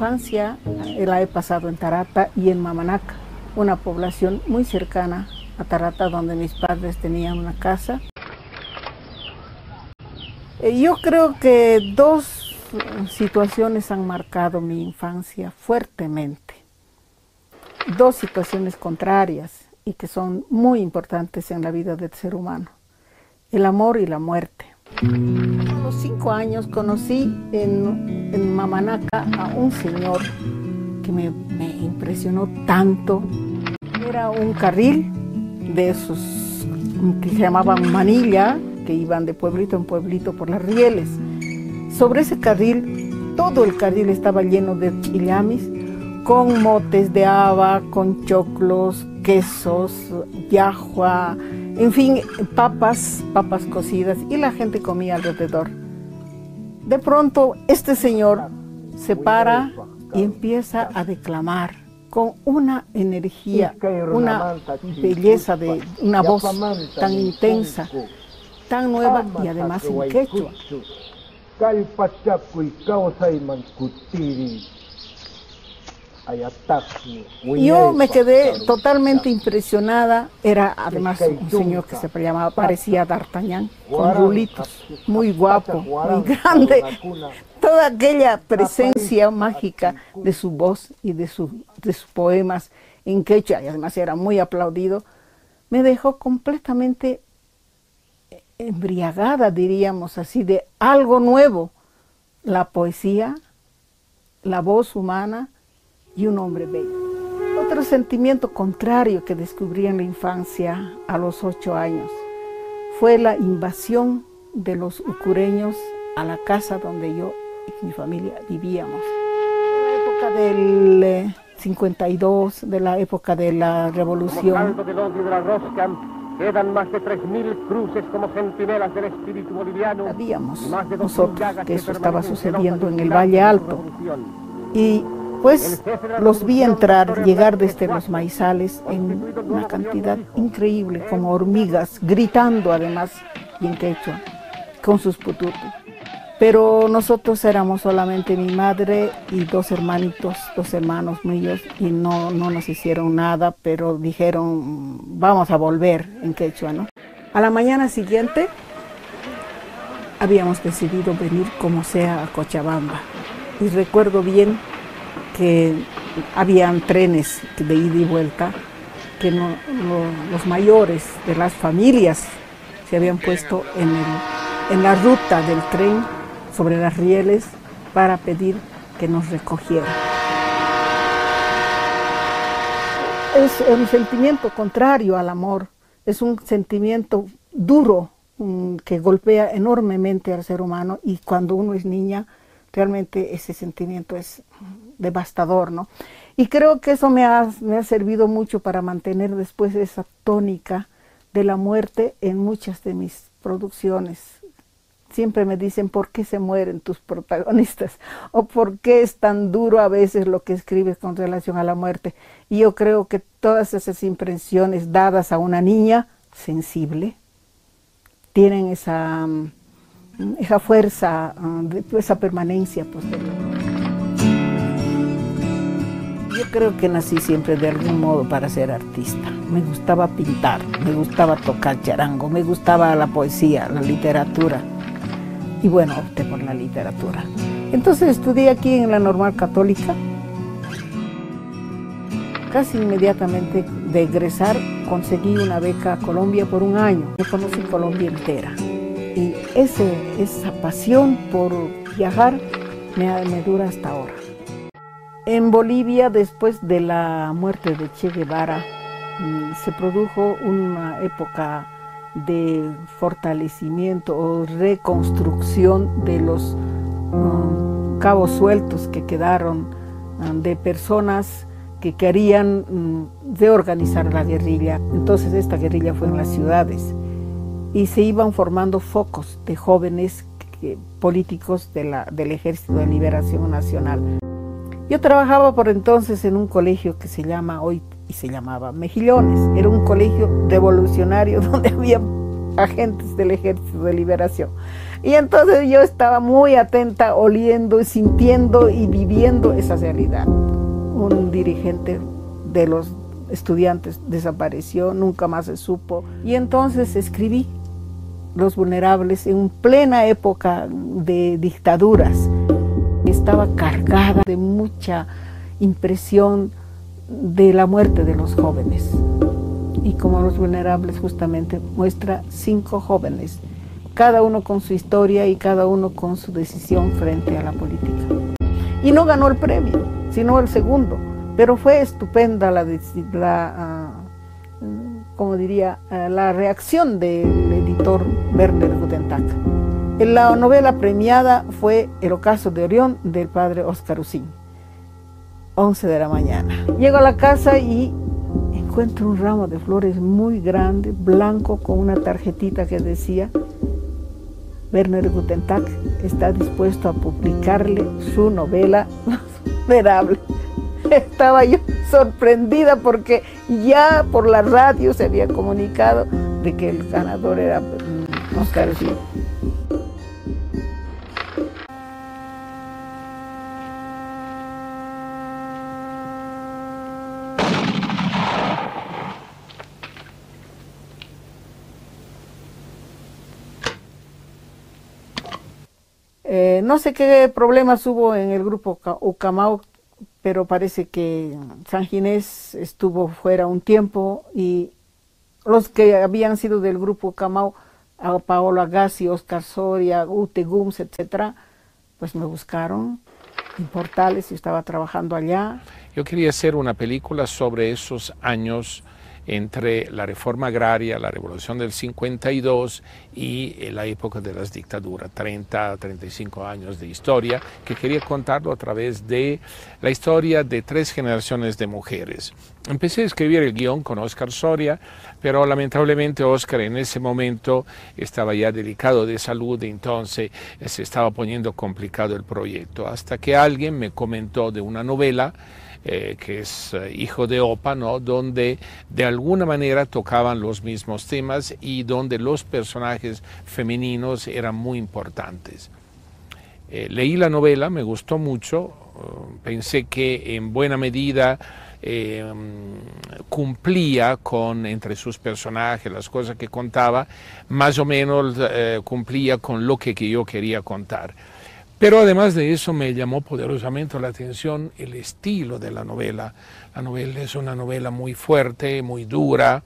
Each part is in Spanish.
infancia la he pasado en Tarata y en Mamanaca, una población muy cercana a Tarata donde mis padres tenían una casa. Yo creo que dos situaciones han marcado mi infancia fuertemente. Dos situaciones contrarias y que son muy importantes en la vida del ser humano. El amor y la muerte. A los 5 años conocí en Mamanaca a un señor que me impresionó tanto. Era un carril de esos que se llamaban manilla, que iban de pueblito en pueblito por las rieles. Sobre ese carril, todo el carril estaba lleno de chillamis, con motes de haba, con choclos, quesos, yahua, en fin, papas cocidas, y la gente comía alrededor. De pronto, este señor se para y empieza a declamar con una energía, una belleza, de una voz tan intensa, tan nueva y además en quechua. Yo me quedé totalmente impresionada. Era además un señor que se llamaba, parecía D'Artagnan, con rulitos, muy guapo, muy grande. Toda aquella presencia mágica de su voz y de sus poemas en quechua, y además era muy aplaudido, me dejó completamente embriagada, diríamos así, de algo nuevo. La poesía, la voz humana y un hombre bello. Otro sentimiento contrario que descubrí en la infancia a los 8 años fue la invasión de los ucureños a la casa donde yo y mi familia vivíamos. En la época del 52, de la época de la revolución. Quedan más de 3.000 cruces como centinelas del espíritu boliviano. Sabíamos nosotros que eso estaba sucediendo en el Valle Alto. Y pues los vi llegar desde los maizales en una cantidad increíble, como hormigas, gritando además, y en quechua, con sus pututos. Pero nosotros éramos solamente mi madre y 2 hermanitos, 2 hermanos míos, y no nos hicieron nada, pero dijeron, vamos a volver en quechua, ¿no? A la mañana siguiente habíamos decidido venir como sea a Cochabamba. Y recuerdo bien que habían trenes de ida y vuelta, que los mayores de las familias se habían puesto en la ruta del tren, sobre las rieles, para pedir que nos recogieran. Es un sentimiento contrario al amor, es un sentimiento duro que golpea enormemente al ser humano, y cuando uno es niña, realmente ese sentimiento es devastador, ¿no? Y creo que eso me ha servido mucho para mantener después esa tónica de la muerte en muchas de mis producciones. Siempre me dicen, ¿por qué se mueren tus protagonistas? ¿O por qué es tan duro a veces lo que escribes con relación a la muerte? Y yo creo que todas esas impresiones dadas a una niña sensible tienen esa fuerza, esa permanencia posterior. Yo creo que nací siempre de algún modo para ser artista. Me gustaba pintar, me gustaba tocar charango, me gustaba la poesía, la literatura. Y bueno, opté por la literatura. Entonces estudié aquí en la Normal Católica. Casi inmediatamente de egresar conseguí una beca a Colombia por 1 año. Yo conocí Colombia entera. Y esa pasión por viajar me dura hasta ahora. En Bolivia, después de la muerte de Che Guevara, se produjo una época de fortalecimiento o reconstrucción de los cabos sueltos que quedaron de personas que querían reorganizar la guerrilla. Entonces esta guerrilla fue en las ciudades y se iban formando focos de jóvenes políticos del Ejército de Liberación Nacional. Yo trabajaba por entonces en un colegio que se llamaba Mejillones. Era un colegio revolucionario donde había agentes del Ejército de Liberación. Y entonces yo estaba muy atenta, oliendo, y sintiendo y viviendo esa realidad. Un dirigente de los estudiantes desapareció, nunca más se supo. Y entonces escribí Los Vulnerables en plena época de dictaduras. Estaba cargada de mucha impresión de la muerte de los jóvenes. Y como Los Vulnerables justamente muestra 5 jóvenes, cada uno con su historia y cada uno con su decisión frente a la política. Y no ganó el premio, sino el segundo, pero fue estupenda la reacción del editor Werner Gutentag. La novela premiada fue El ocaso de Orión, del padre Óscar Usín. 11 de la mañana. Llego a la casa y encuentro un ramo de flores muy grande, blanco, con una tarjetita que decía: Werner Gutentag está dispuesto a publicarle su novela Los Vulnerables. Estaba yo sorprendida porque ya por la radio se había comunicado de que el ganador era Óscar Usín. No sé qué problemas hubo en el grupo Ucamau, pero parece que San Ginés estuvo fuera un tiempo y los que habían sido del grupo Ucamau, a Paolo Agassi, Oscar Soria, Ute Gums, etcétera, pues me buscaron en Portales, yo estaba trabajando allá. Yo quería hacer una película sobre esos años entre la reforma agraria, la revolución del 52 y la época de las dictaduras, 30, 35 años de historia, que quería contarlo a través de la historia de 3 generaciones de mujeres. Empecé a escribir el guión con Oscar Soria, pero lamentablemente Oscar en ese momento estaba ya delicado de salud, entonces se estaba poniendo complicado el proyecto, hasta que alguien me comentó de una novela que es Hijo de Opa, ¿no? Donde de alguna manera tocaban los mismos temas y donde los personajes femeninos eran muy importantes. Leí la novela, me gustó mucho, pensé que en buena medida cumplía con, entre sus personajes, las cosas que contaba, más o menos cumplía con lo que yo quería contar. Pero además de eso me llamó poderosamente la atención el estilo de la novela. La novela es una novela muy fuerte, muy dura.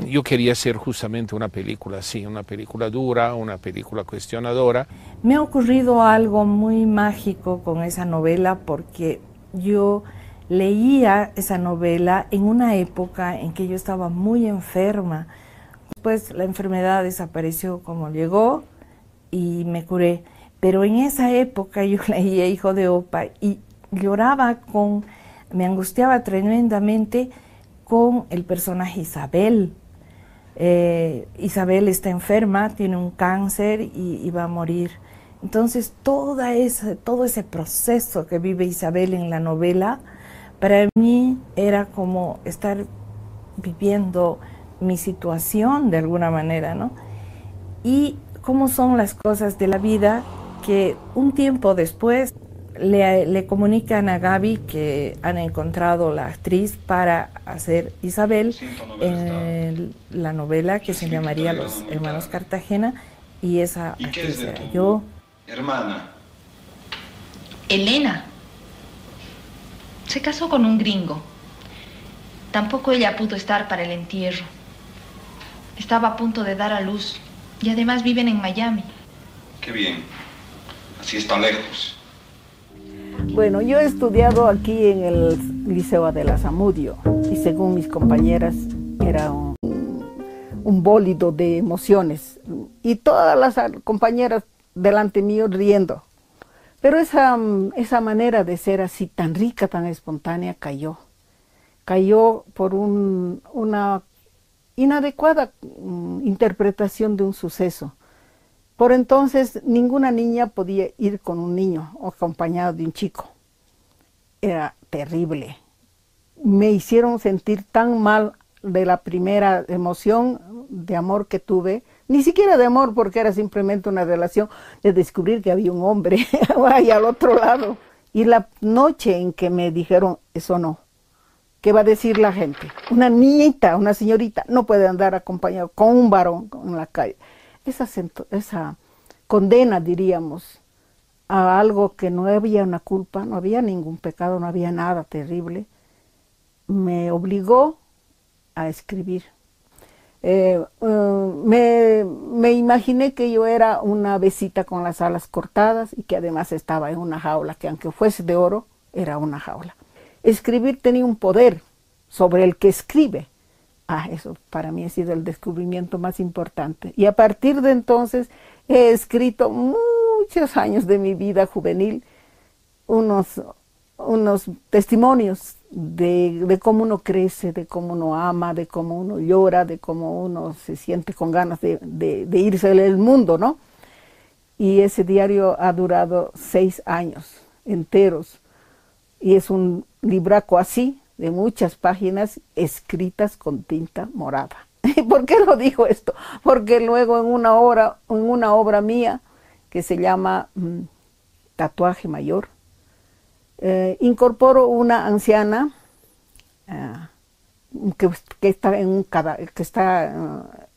Yo quería hacer justamente una película así, una película dura, una película cuestionadora. Me ha ocurrido algo muy mágico con esa novela porque yo leía esa novela en una época en que yo estaba muy enferma. Después la enfermedad desapareció como llegó y me curé. Pero en esa época yo leía Hijo de Opa y lloraba me angustiaba tremendamente con el personaje Isabel. Isabel está enferma, tiene un cáncer y va a morir. Entonces todo ese proceso que vive Isabel en la novela, para mí era como estar viviendo mi situación de alguna manera, ¿no? Y cómo son las cosas de la vida, que un tiempo después le comunican a Gaby que han encontrado la actriz para hacer Isabel en la novela que se llamaría Los Hermanos Cartagena, y esa actriz era yo. Hermana. Elena. Se casó con un gringo. Tampoco ella pudo estar para el entierro. Estaba a punto de dar a luz y además viven en Miami. Qué bien. Así están lejos. Bueno, yo he estudiado aquí en el Liceo Adela Zamudio y según mis compañeras era un bólido de emociones y todas las compañeras delante mío riendo. Pero esa manera de ser así tan rica, tan espontánea cayó. Cayó por una inadecuada interpretación de un suceso. Por entonces, ninguna niña podía ir con un niño o acompañado de un chico. Era terrible. Me hicieron sentir tan mal de la primera emoción de amor que tuve Ni siquiera de amor, porque era simplemente una relación de descubrir que había un hombre ahí al otro lado. Y la noche en que me dijeron, eso no, ¿qué va a decir la gente? Una niñita, una señorita, no puede andar acompañado con un varón en la calle. Esa condena, diríamos, a algo que no había una culpa, no había ningún pecado, no había nada terrible, me obligó a escribir. Me imaginé que yo era una besita con las alas cortadas y que además estaba en una jaula, que aunque fuese de oro, era una jaula. Escribir tenía un poder sobre el que escribe. Eso para mí ha sido el descubrimiento más importante. Y a partir de entonces he escrito muchos años de mi vida juvenil, unos testimonios de cómo uno crece, de cómo uno ama, de cómo uno llora, de cómo uno se siente con ganas de irse del mundo, ¿no? Y ese diario ha durado 6 años enteros. Y es un libraco así, de muchas páginas escritas con tinta morada. ¿Por qué lo digo esto? Porque luego en una obra mía que se llama Tatuaje Mayor, incorporo una anciana que está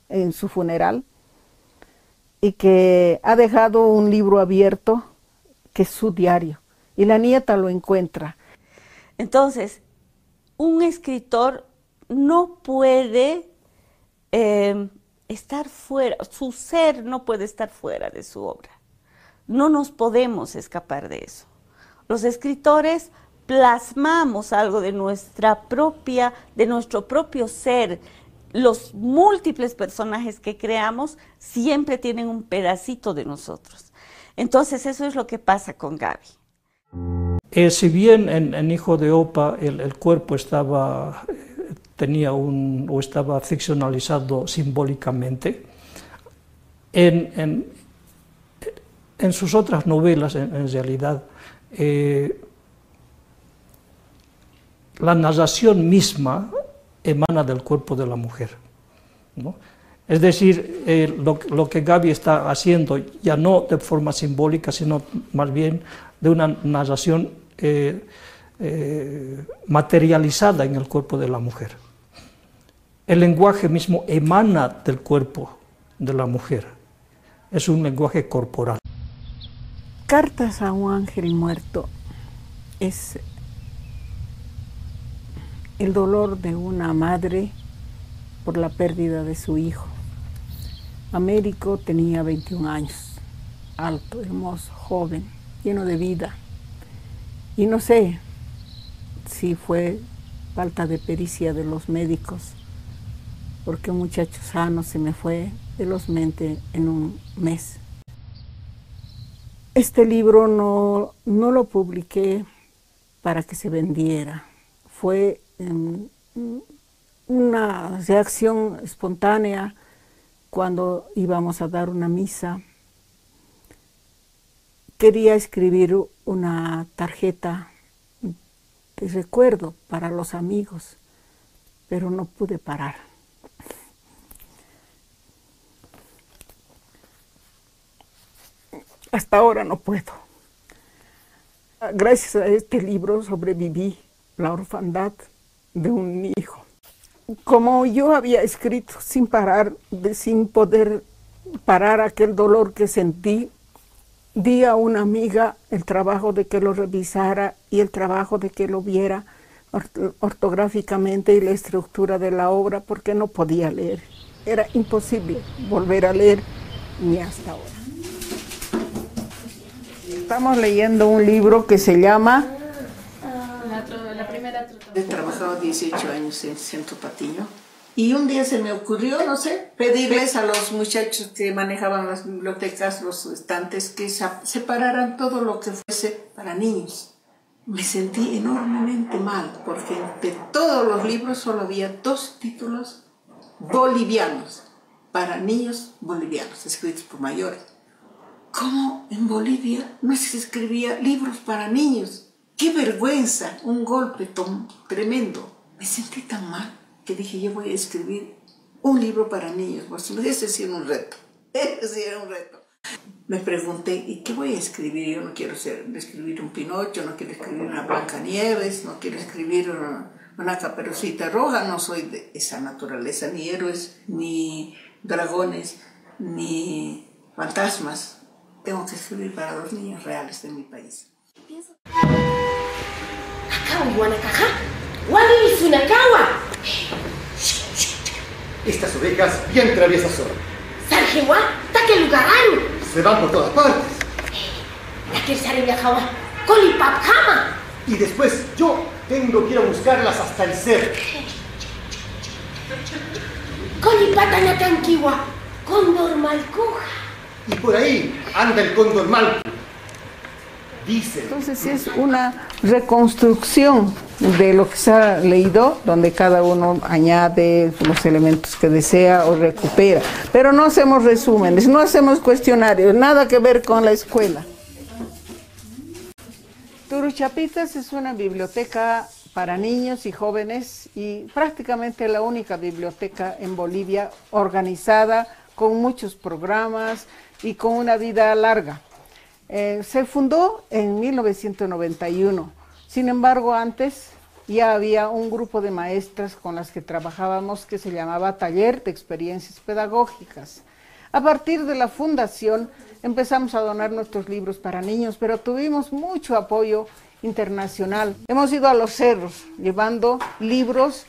en su funeral y que ha dejado un libro abierto que es su diario, y la nieta lo encuentra. Entonces, un escritor no puede estar fuera, su ser no puede estar fuera de su obra. No nos podemos escapar de eso. Los escritores plasmamos algo de nuestro propio ser. Los múltiples personajes que creamos siempre tienen un pedacito de nosotros. Entonces eso es lo que pasa con Gaby. Si bien en Hijo de Opa el cuerpo estaba ficcionalizado simbólicamente, en sus otras novelas, en realidad, la narración misma emana del cuerpo de la mujer, ¿no? Es decir, lo que Gaby está haciendo ya no de forma simbólica, sino más bien de una narración materializada en el cuerpo de la mujer. El lenguaje mismo emana del cuerpo de la mujer, es un lenguaje corporal. Cartas a un ángel muerto es el dolor de una madre por la pérdida de su hijo. Américo tenía 21 años, alto, hermoso, joven, lleno de vida. Y no sé si fue falta de pericia de los médicos, porque un muchacho sano se me fue velozmente en un mes. Este libro no lo publiqué para que se vendiera. Fue una reacción espontánea cuando íbamos a dar una misa. Quería escribir una tarjeta de recuerdo para los amigos, pero no pude parar. Hasta ahora no puedo. Gracias a este libro sobreviví la orfandad de un hijo. Como yo había escrito sin parar, sin poder parar aquel dolor que sentí, di a una amiga el trabajo de que lo revisara y el trabajo de que lo viera ortográficamente y la estructura de la obra, porque no podía leer. Era imposible volver a leer ni hasta ahora. Estamos leyendo un libro que se llama La primera trotadora. He trabajado 18 años en Centro Patiño y un día se me ocurrió, no sé, pedirles a los muchachos que manejaban las bibliotecas, los estantes, que separaran todo lo que fuese para niños. Me sentí enormemente mal porque de todos los libros solo había 2 títulos bolivianos, para niños bolivianos, escritos por mayores. ¿Cómo en Bolivia no se escribía libros para niños? ¡Qué vergüenza! Un golpe tremendo. Me sentí tan mal que dije, yo voy a escribir un libro para niños. Pues, ese sí era un reto. Ese sí era un reto. Me pregunté, ¿y qué voy a escribir? Yo no quiero escribir un Pinocho, no quiero escribir una Blancanieves, no quiero escribir una Caperucita Roja. No soy de esa naturaleza, ni héroes, ni dragones, ni fantasmas. Tengo que escribir para los niños reales de mi país. Estas ovejas bien traviesas son. Se van por todas partes. Y después yo tengo que ir a buscarlas hasta el cerro. Y por ahí anda el cóndor Malcu. Dice. Entonces es una reconstrucción de lo que se ha leído, donde cada uno añade los elementos que desea o recupera. Pero no hacemos resúmenes, no hacemos cuestionarios, nada que ver con la escuela. Turuchapitas es una biblioteca para niños y jóvenes y prácticamente la única biblioteca en Bolivia organizada con muchos programas y con una vida larga. Se fundó en 1991, sin embargo antes ya había un grupo de maestras con las que trabajábamos que se llamaba Taller de Experiencias Pedagógicas. A partir de la fundación empezamos a donar nuestros libros para niños, pero tuvimos mucho apoyo internacional. Hemos ido a los cerros llevando libros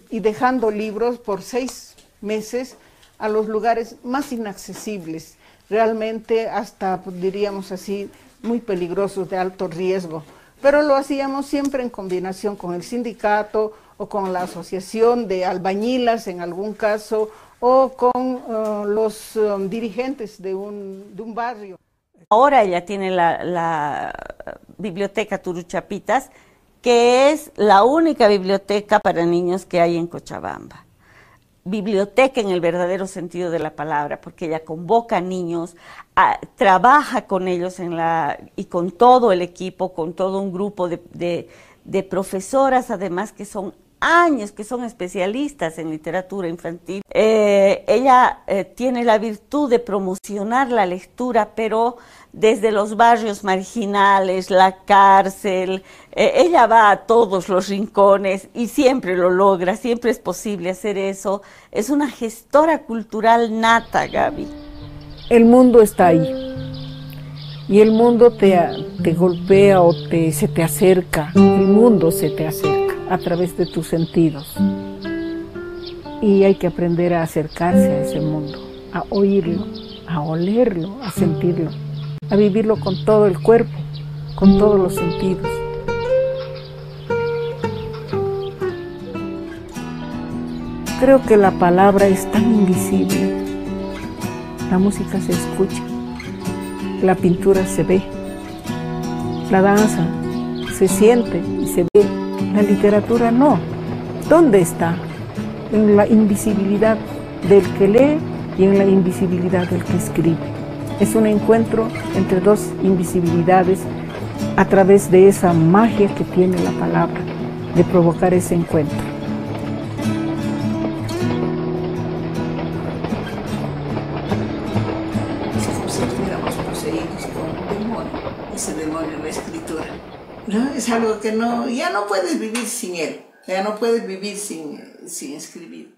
y dejando libros por 6 meses a los lugares más inaccesibles, realmente hasta, diríamos así, muy peligrosos, de alto riesgo. Pero lo hacíamos siempre en combinación con el sindicato o con la asociación de albañilas en algún caso, o con los dirigentes de un barrio. Ahora ella tiene la biblioteca Turuchapitas, que es la única biblioteca para niños que hay en Cochabamba. Biblioteca en el verdadero sentido de la palabra, porque ella convoca a niños, trabaja con ellos y con todo el equipo, con todo un grupo de profesoras, además que son especialistas en literatura infantil. Ella tiene la virtud de promocionar la lectura, pero desde los barrios marginales, la cárcel, ella va a todos los rincones y siempre lo logra, siempre es posible hacer eso. Es una gestora cultural nata, Gaby. El mundo está ahí y el mundo te golpea o se te acerca, el mundo se te acerca a través de tus sentidos. Y hay que aprender a acercarse a ese mundo, a oírlo, a olerlo, a sentirlo, a vivirlo con todo el cuerpo, con todos los sentidos. Creo que la palabra es tan invisible. La música se escucha, la pintura se ve, la danza se siente y se ve. La literatura no. ¿Dónde está? En la invisibilidad del que lee y en la invisibilidad del que escribe. Es un encuentro entre dos invisibilidades a través de esa magia que tiene la palabra, de provocar ese encuentro. Es como si estuviéramos poseídos por un demonio, ese demonio de la escritura. ¿No? Es algo que ya no puedes vivir sin él, ya no puedes vivir sin escribir.